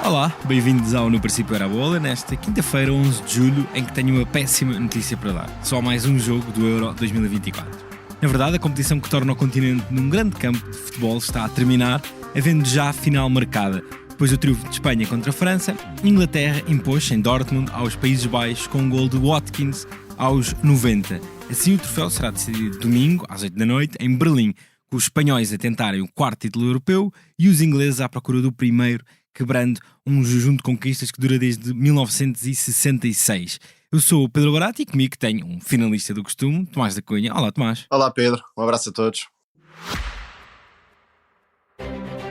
Olá, bem-vindos ao No Princípio Era a Bola, nesta quinta-feira, 11 de julho, em que tenho uma péssima notícia para dar. Só mais um jogo do Euro 2024. Na verdade, a competição que torna o continente num grande campo de futebol está a terminar, havendo já a final marcada. Depois do triunfo de Espanha contra a França, Inglaterra impôs-se em Dortmund aos Países Baixos com um gol de Watkins aos 90. Assim, o troféu será decidido domingo, às 8 da noite, em Berlim, com os espanhóis a tentarem o quarto título europeu e os ingleses à procura do primeiro, quebrando um jejum de conquistas que dura desde 1966. Eu sou o Pedro Barata e comigo tenho um finalista do costume, Tomás da Cunha. Olá, Tomás. Olá, Pedro. Um abraço a todos.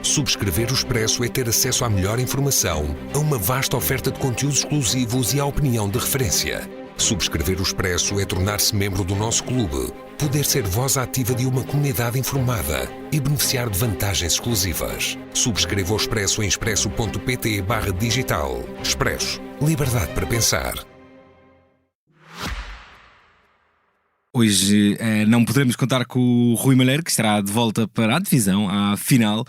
Subscrever o Expresso é ter acesso à melhor informação, a uma vasta oferta de conteúdos exclusivos e à opinião de referência. Subscrever o Expresso é tornar-se membro do nosso clube, poder ser voz ativa de uma comunidade informada e beneficiar de vantagens exclusivas. Subscreva o Expresso em expresso.pt/digital. Expresso. Liberdade para pensar. Hoje não poderemos contar com o Rui Malheiro, que estará de volta para a divisão, à final.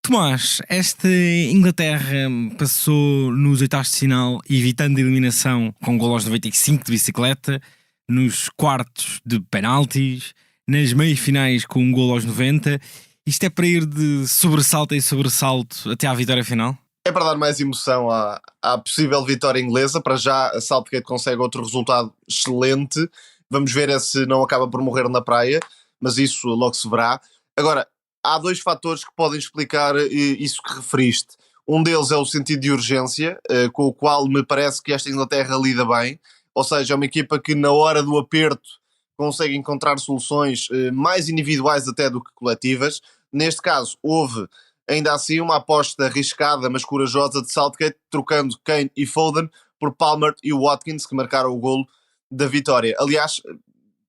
Tomás, esta Inglaterra passou nos oitavos de final, evitando a eliminação com gol aos 95 de bicicleta, nos quartos de penaltis, nas meias finais com um gol aos 90. Isto é para ir de sobressalto em sobressalto até à vitória final? É para dar mais emoção à possível vitória inglesa. Para já, a Southgate consegue outro resultado excelente. Vamos ver se não acaba por morrer na praia, mas isso logo se verá. Agora, há dois fatores que podem explicar isso que referiste. Um deles é o sentido de urgência, com o qual me parece que esta Inglaterra lida bem. Ou seja, é uma equipa que na hora do aperto consegue encontrar soluções mais individuais até do que coletivas. Neste caso, houve ainda assim uma aposta arriscada, mas corajosa de Southgate, trocando Kane e Foden por Palmer e Watkins, que marcaram o golo da vitória. Aliás,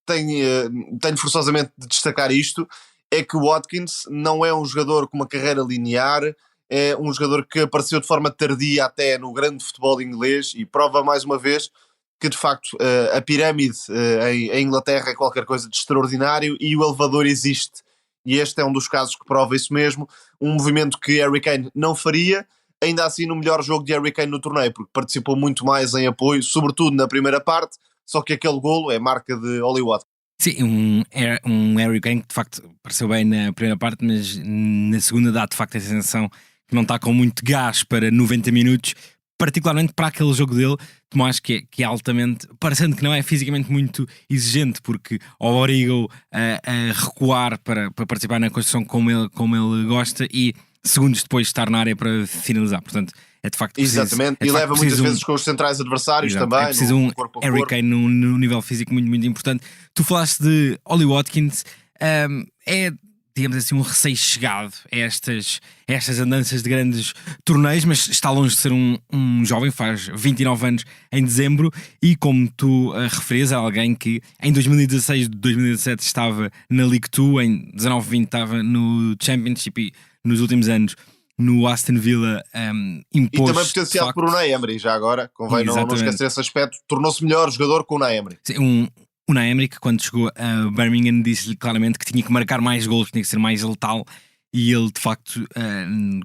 tenho forçosamente de destacar isto, é que o Watkins não é um jogador com uma carreira linear, é um jogador que apareceu de forma tardia até no grande futebol inglês e prova mais uma vez que de facto a pirâmide em Inglaterra é qualquer coisa de extraordinário e o elevador existe. E este é um dos casos que prova isso mesmo, um movimento que Harry Kane não faria, ainda assim no melhor jogo de Harry Kane no torneio, porque participou muito mais em apoio, sobretudo na primeira parte, só que aquele golo é marca de Ollie Watkins. Sim, um Harry Kane que de facto pareceu bem na primeira parte, mas na segunda dá de facto a sensação que não está com muito gás para 90 minutos, particularmente para aquele jogo dele, Tomás, que é altamente, parecendo que não é fisicamente muito exigente, porque obriga-o a recuar para participar na construção como ele gosta e segundos depois estar na área para finalizar, portanto é de facto preciso. Exatamente, e leva muitas vezes com os centrais adversários. Exato. Também. É preciso um Harry Kane num nível físico muito, muito importante. Tu falaste de Ollie Watkins, é, digamos assim, um receio chegado a estas andanças de grandes torneios, mas está longe de ser um jovem, faz 29 anos em dezembro, e como tu referias, é alguém que em 2016, 2017 estava na League 2, em 19-20 estava no Championship e nos últimos anos no Aston Villa impôs. E também potenciado por Unai Emery, já agora, convém não esquecer esse aspecto, tornou-se melhor jogador com o Unai Emery. Sim, Unai Emery que quando chegou a Birmingham disse-lhe claramente que tinha que marcar mais golos, tinha que ser mais letal, e ele de facto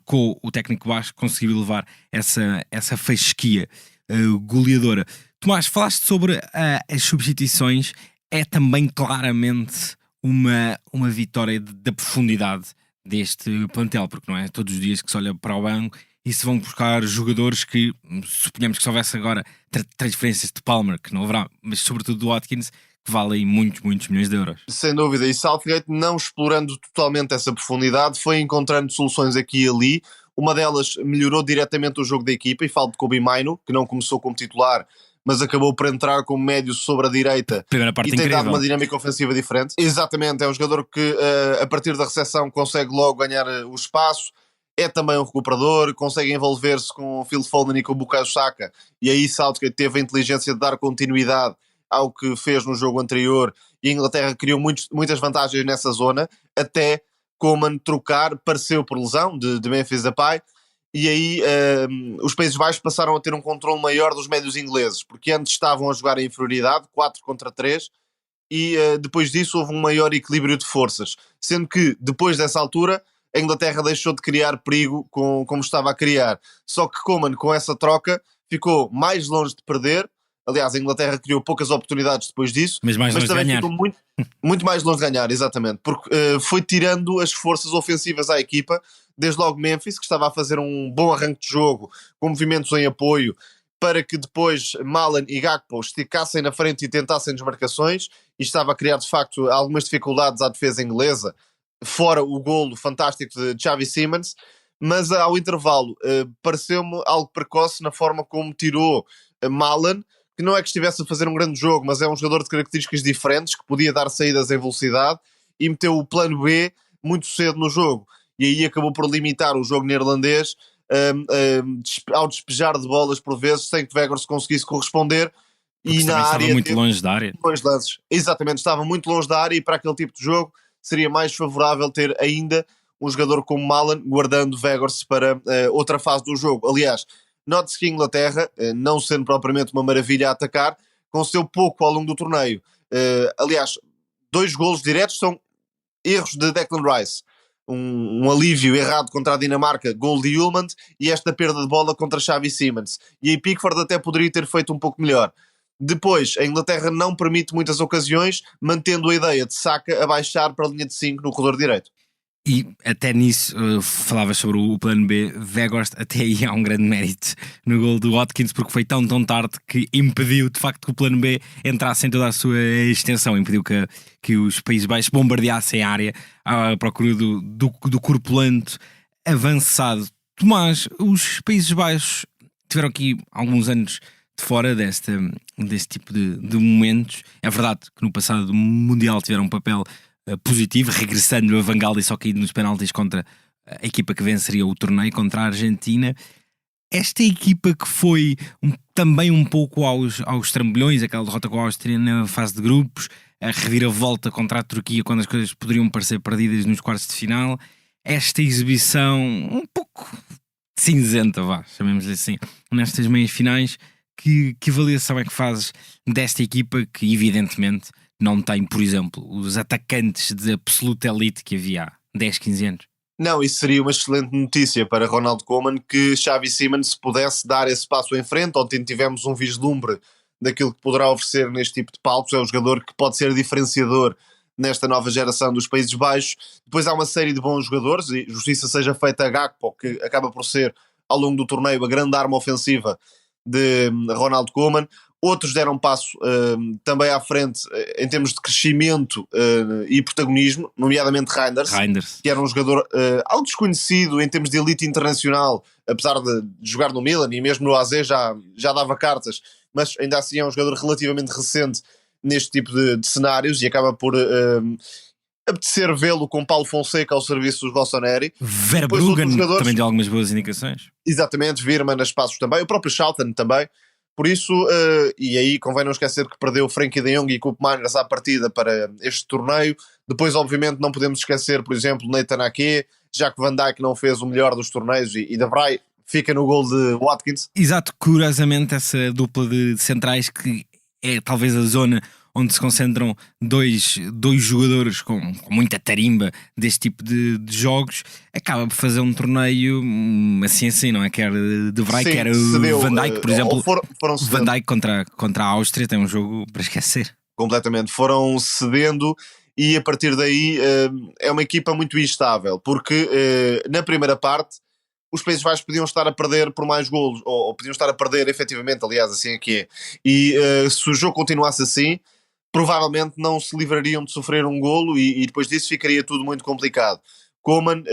com o técnico baixo conseguiu levar essa fasquia goleadora. Tomás, falaste sobre as substituições, é também claramente uma vitória da profundidade deste plantel, porque não é todos os dias que se olha para o banco e se vão buscar jogadores que, suponhamos que se houvesse agora transferências de Palmer, que não haverá, mas sobretudo do Watkins, que valem muitos, muitos milhões de euros. Sem dúvida, e Southgate, não explorando totalmente essa profundidade, foi encontrando soluções aqui e ali. Uma delas melhorou diretamente o jogo da equipa, e falo de Kobbie Mainoo, que não começou como titular, mas acabou por entrar como médio sobre a direita e tem dado uma dinâmica ofensiva diferente. Exatamente, é um jogador que a partir da recepção consegue logo ganhar o espaço, é também um recuperador, consegue envolver-se com o Phil Foden e com o Bukayo Saka, e aí Southgate teve a inteligência de dar continuidade ao que fez no jogo anterior, e a Inglaterra criou muitas vantagens nessa zona, até Coman trocar, pareceu por lesão de Memphis Depay, e aí os Países Baixos passaram a ter um controle maior dos médios ingleses, porque antes estavam a jogar em inferioridade, 4 contra 3, e depois disso houve um maior equilíbrio de forças, sendo que depois dessa altura a Inglaterra deixou de criar perigo como estava a criar. Só que Coman, com essa troca, ficou mais longe de perder. Aliás, a Inglaterra criou poucas oportunidades depois disso, mas mais longe de também ganhar. ficou muito mais longe de ganhar, exatamente, porque foi tirando as forças ofensivas à equipa, desde logo Memphis, que estava a fazer um bom arranque de jogo, com movimentos em apoio, para que depois Malen e Gakpo esticassem na frente e tentassem desmarcações, e estava a criar de facto algumas dificuldades à defesa inglesa, fora o golo fantástico de Xavi Simons. Mas ao intervalo pareceu-me algo precoce na forma como tirou Malen, que não é que estivesse a fazer um grande jogo, mas é um jogador de características diferentes, que podia dar saídas em velocidade, e meteu o plano B muito cedo no jogo. E aí acabou por limitar o jogo neerlandês ao despejar de bolas por vezes, sem que Weghorst conseguisse corresponder. Porque E na área estava muito longe da área. Dois lances. Exatamente, estava muito longe da área, e para aquele tipo de jogo seria mais favorável ter ainda um jogador como Malen guardando Weghorst para outra fase do jogo. Aliás, note-se que a Inglaterra, não sendo propriamente uma maravilha a atacar, conseguiu pouco ao longo do torneio. Aliás, 2 golos diretos são erros de Declan Rice. Um alívio errado contra a Dinamarca, gol de Hjulmand, e esta perda de bola contra Xavi Simons. E aí Pickford até poderia ter feito um pouco melhor. Depois, a Inglaterra não permite muitas ocasiões, mantendo a ideia de Saka a baixar para a linha de 5 no corredor direito. E até nisso, falavas sobre o plano B, Weghorst até aí há um grande mérito no gol do Watkins, porque foi tão tarde que impediu de facto que o plano B entrasse em toda a sua extensão, impediu que os Países Baixos bombardeassem a área à procura do corpulento avançado. Tomás, os Países Baixos tiveram aqui alguns anos de fora deste tipo de momentos. É verdade que no passado Mundial tiveram um papel positivo, regressando a Van Gaal e só caído nos penaltis contra a equipa que venceria o torneio, contra a Argentina. Esta equipa que foi também um pouco aos trambolhões, aquela derrota com a Áustria na fase de grupos, a reviravolta contra a Turquia quando as coisas poderiam parecer perdidas nos quartos de final, esta exibição um pouco cinzenta, chamemos-lhe assim, nestas meias finais. Que avaliação é que fazes desta equipa que evidentemente não tem, por exemplo, os atacantes de absoluta elite que havia há 10, 15 anos? Não, isso seria uma excelente notícia para Ronald Koeman, que Xavi Simons pudesse dar esse passo em frente. Ontem tivemos um vislumbre daquilo que poderá oferecer neste tipo de palcos. É um jogador que pode ser diferenciador nesta nova geração dos Países Baixos. Depois há uma série de bons jogadores, e justiça seja feita a Gakpo, que acaba por ser, ao longo do torneio, a grande arma ofensiva de Ronald Koeman. Outros deram passo também à frente em termos de crescimento e protagonismo, nomeadamente Reinders, que era um jogador algo desconhecido em termos de elite internacional, apesar de jogar no Milan e mesmo no AZ já dava cartas, mas ainda assim é um jogador relativamente recente neste tipo de cenários, e acaba por apetecer vê-lo com Paulo Fonseca ao serviço dos Rossoneri. Verbruggen também deu algumas boas indicações. Exatamente, Virman a espaços também, o próprio Schouten também. Por isso, e aí convém não esquecer que perdeu Frenkie de Jong e Koopmeiners à partida para este torneio. Depois, obviamente, não podemos esquecer, por exemplo, Nathan Ake, já que Van Dijk não fez o melhor dos torneios, e De Vrij fica no gol de Watkins. Exato, curiosamente essa dupla de centrais, que é talvez a zona onde se concentram dois jogadores com muita tarimba deste tipo de jogos, acaba por fazer um torneio assim, não é? Quer De Vrij, quer o Van Dijk, por exemplo. Van Dijk contra a Áustria tem um jogo para esquecer. Completamente, foram cedendo, e a partir daí é uma equipa muito instável, porque na primeira parte os Países Baixos podiam estar a perder por mais golos, ou podiam estar a perder efetivamente, aliás, assim é que é. E se o jogo continuasse assim, provavelmente não se livrariam de sofrer um golo, e depois disso ficaria tudo muito complicado. Koeman,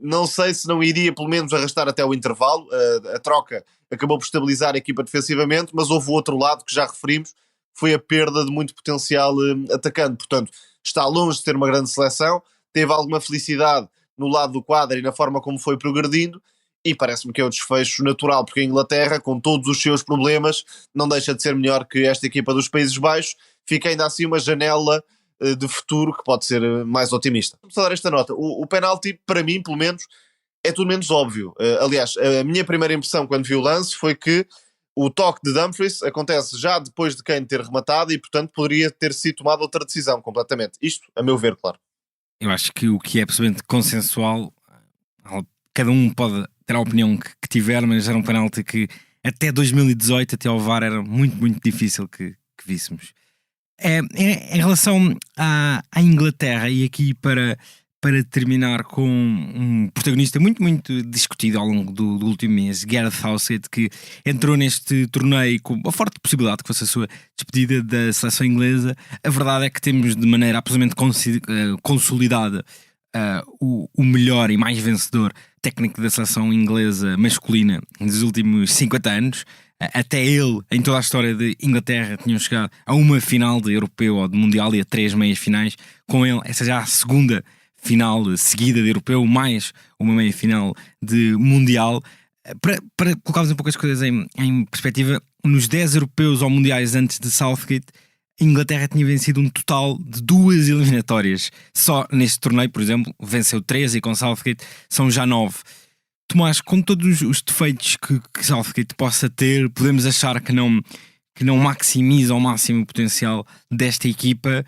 não sei se não iria pelo menos arrastar até o intervalo. A troca acabou por estabilizar a equipa defensivamente, mas houve o outro lado que já referimos, foi a perda de muito potencial atacante. Portanto, está longe de ter uma grande seleção, teve alguma felicidade no lado do quadro e na forma como foi progredindo, e parece-me que é o desfecho natural, porque a Inglaterra, com todos os seus problemas, não deixa de ser melhor que esta equipa dos Países Baixos. Fica ainda assim uma janela de futuro que pode ser mais otimista. Vamos dar esta nota. O penalti, para mim, pelo menos, é tudo menos óbvio. Aliás, a minha primeira impressão quando vi o lance foi que o toque de Dumfries acontece já depois de Kane ter rematado, e, portanto, poderia ter sido tomada outra decisão completamente. Isto, a meu ver, claro. Eu acho que o que é absolutamente consensual, cada um pode ter a opinião que tiver, mas era um penalti que até 2018, até ao VAR, era muito, muito difícil que víssemos. Em relação à Inglaterra, e aqui para terminar com um protagonista muito, muito discutido ao longo do último mês, Gareth Southgate, que entrou neste torneio com a forte possibilidade que fosse a sua despedida da seleção inglesa. A verdade é que temos de maneira absolutamente consolidada o melhor e mais vencedor técnico da seleção inglesa masculina dos últimos 50 anos. Até ele, em toda a história de Inglaterra, tinham chegado a uma final de europeu ou de mundial e a 3 meias finais. Com ele, essa já é a segunda final seguida de europeu, mais uma meia final de mundial. Para colocarmos um pouco as coisas em perspectiva, nos 10 europeus ou mundiais antes de Southgate, a Inglaterra tinha vencido um total de 2 eliminatórias. Só neste torneio, por exemplo, venceu 3 e com Southgate são já 9. Tomás, com todos os defeitos que Southgate possa ter, podemos achar que não maximiza ao máximo o potencial desta equipa.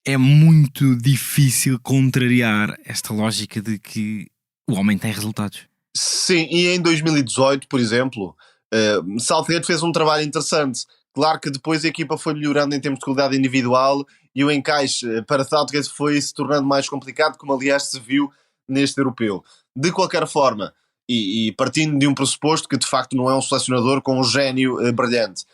É muito difícil contrariar esta lógica de que o homem tem resultados. Sim, e em 2018, por exemplo, Southgate fez um trabalho interessante. Claro que depois a equipa foi melhorando em termos de qualidade individual e o encaixe para Southgate foi se tornando mais complicado, como aliás se viu neste europeu. De qualquer forma, e partindo de um pressuposto que de facto não é um selecionador com um gênio brilhante,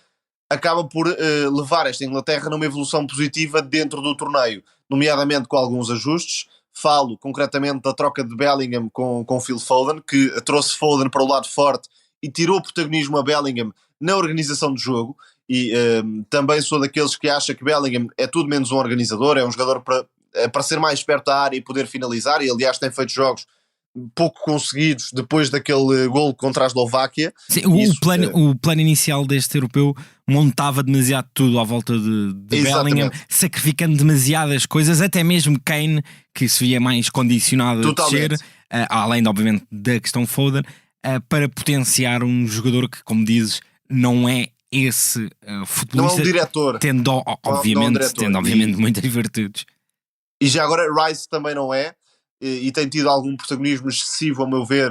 acaba por levar esta Inglaterra numa evolução positiva dentro do torneio, nomeadamente com alguns ajustes. Falo concretamente da troca de Bellingham com Phil Foden, que trouxe Foden para o lado forte e tirou protagonismo a Bellingham na organização do jogo. E também sou daqueles que acha que Bellingham é tudo menos um organizador, é um jogador para ser mais perto da área e poder finalizar, e aliás tem feito jogos pouco conseguidos depois daquele golo contra a Eslováquia. Sim, o plano inicial deste europeu montava demasiado tudo à volta de Bellingham, sacrificando demasiadas coisas, até mesmo Kane, que se via mais condicionado a descer, além obviamente da questão Foden, para potenciar um jogador que, como dizes, não é esse futebolista, não é um diretor, tendo obviamente muitas virtudes. E já agora Rice também não é, e tem tido algum protagonismo excessivo, a meu ver,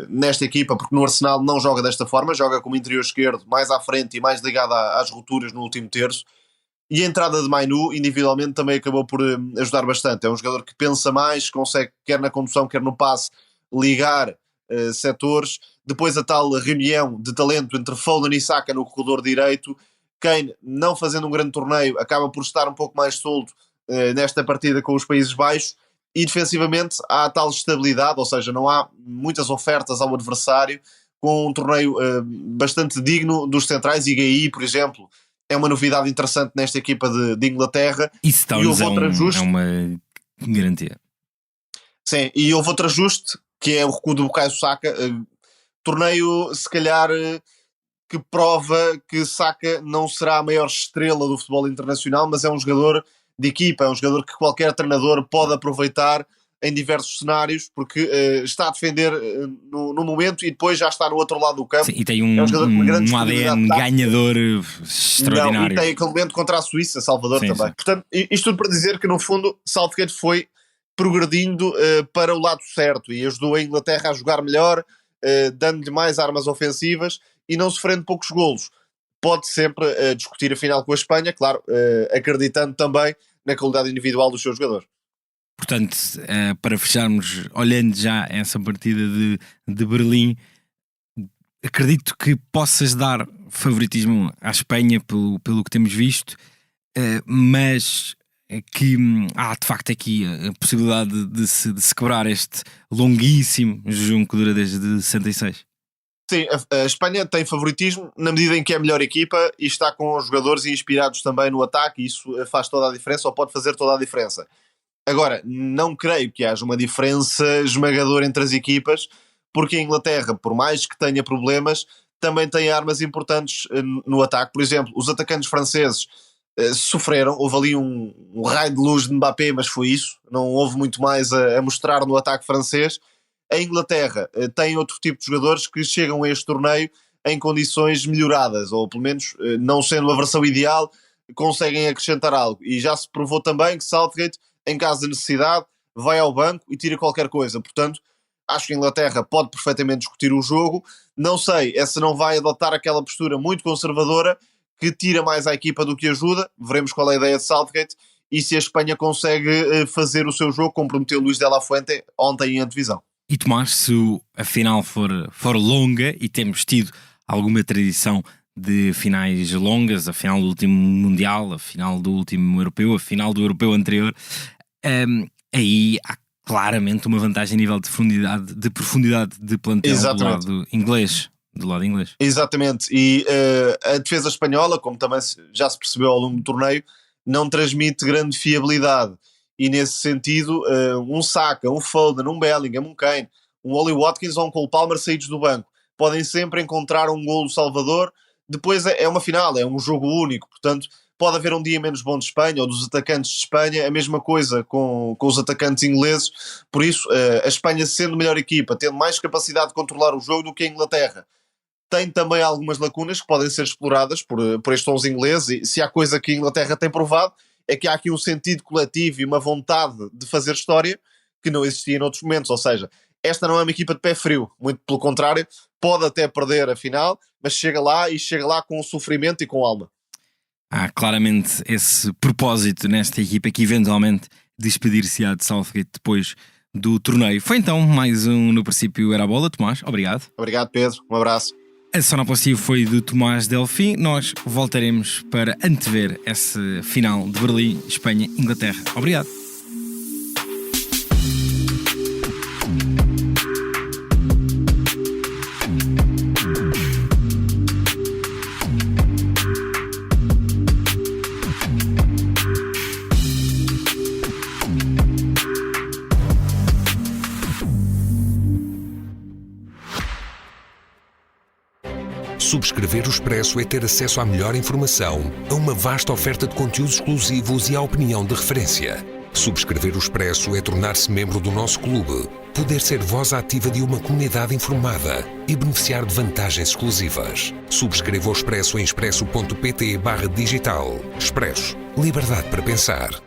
nesta equipa, porque no Arsenal não joga desta forma, joga como interior esquerdo, mais à frente e mais ligado às rupturas no último terço. E a entrada de Mainu, individualmente, também acabou por ajudar bastante. É um jogador que pensa mais, consegue, quer na condução, quer no passe, ligar setores. Depois a tal reunião de talento entre Foden e Saka no corredor direito. Kane, não fazendo um grande torneio, acaba por estar um pouco mais solto nesta partida com os Países Baixos. E defensivamente há tal estabilidade, ou seja, não há muitas ofertas ao adversário, com um torneio bastante digno dos centrais. E Gueye, por exemplo, é uma novidade interessante nesta equipa de Inglaterra. Isso e houve outro ajuste. É uma garantia. Sim, e houve outro ajuste, que é o recuo do Bukayo Saka. Torneio, se calhar, que prova que Saka não será a maior estrela do futebol internacional, mas é um jogador de equipa, é um jogador que qualquer treinador pode aproveitar em diversos cenários, porque está a defender no momento e depois já está no outro lado do campo. Sim, e tem um ADN ganhador extraordinário. Não, e tem aquele momento contra a Suíça, Salvador, sim, também. Sim. Portanto, isto tudo para dizer que no fundo Southgate foi progredindo para o lado certo e ajudou a Inglaterra a jogar melhor, dando-lhe mais armas ofensivas e não sofrendo poucos golos. Pode sempre discutir a final com a Espanha, claro, acreditando também na qualidade individual dos seus jogadores. Portanto, para fecharmos, olhando já essa partida de Berlim, acredito que possas dar favoritismo à Espanha pelo que temos visto, mas que há de facto aqui a possibilidade de se quebrar este longuíssimo jejum que dura desde 66. Sim, a Espanha tem favoritismo na medida em que é a melhor equipa e está com os jogadores inspirados também no ataque, e isso faz toda a diferença, ou pode fazer toda a diferença. Agora, não creio que haja uma diferença esmagadora entre as equipas, porque a Inglaterra, por mais que tenha problemas, também tem armas importantes no ataque. Por exemplo, os atacantes franceses sofreram, houve ali um raio de luz de Mbappé, mas foi isso, não houve muito mais a mostrar no ataque francês. A Inglaterra tem outro tipo de jogadores que chegam a este torneio em condições melhoradas, ou pelo menos não sendo a versão ideal, conseguem acrescentar algo. E já se provou também que Southgate, em caso de necessidade, vai ao banco e tira qualquer coisa. Portanto, acho que a Inglaterra pode perfeitamente discutir o jogo. Não sei se não vai adotar aquela postura muito conservadora que tira mais a equipa do que ajuda. Veremos qual é a ideia de Southgate e se a Espanha consegue fazer o seu jogo, como prometeu Luís de la Fuente ontem em antevisão. E Tomás, se a final for longa, e temos tido alguma tradição de finais longas, a final do último Mundial, a final do último Europeu, a final do Europeu anterior, aí há claramente uma vantagem a nível de profundidade de plantel do lado inglês. Exatamente, e a defesa espanhola, como também já se percebeu ao longo do torneio, não transmite grande fiabilidade, e nesse sentido um Saka, um Foden, um Bellingham, um Kane, um Oli Watkins ou um Cole Palmer saídos do banco podem sempre encontrar um golo salvador. Depois é uma final, é um jogo único, portanto pode haver um dia menos bom de Espanha ou dos atacantes de Espanha, a mesma coisa com os atacantes ingleses. Por isso a Espanha, sendo melhor equipa, tendo mais capacidade de controlar o jogo do que a Inglaterra, tem também algumas lacunas que podem ser exploradas por estes 11 ingleses, e se há coisa que a Inglaterra tem provado é que há aqui um sentido coletivo e uma vontade de fazer história que não existia noutros momentos. Ou seja, esta não é uma equipa de pé frio, muito pelo contrário, pode até perder a final, mas chega lá com sofrimento e com alma. Há claramente esse propósito nesta equipa que eventualmente despedir-se-á de Southgate depois do torneio. Foi então mais um No Princípio Era a Bola. Tomás, obrigado. Obrigado, Pedro, um abraço. A sonoplastia foi do Tomás Delfim. Nós voltaremos para antever essa final de Berlim, Espanha, Inglaterra. Obrigado. Subscrever o Expresso é ter acesso à melhor informação, a uma vasta oferta de conteúdos exclusivos e à opinião de referência. Subscrever o Expresso é tornar-se membro do nosso clube, poder ser voz ativa de uma comunidade informada e beneficiar de vantagens exclusivas. Subscreva o Expresso em expresso.pt/digital. Expresso. Liberdade para pensar.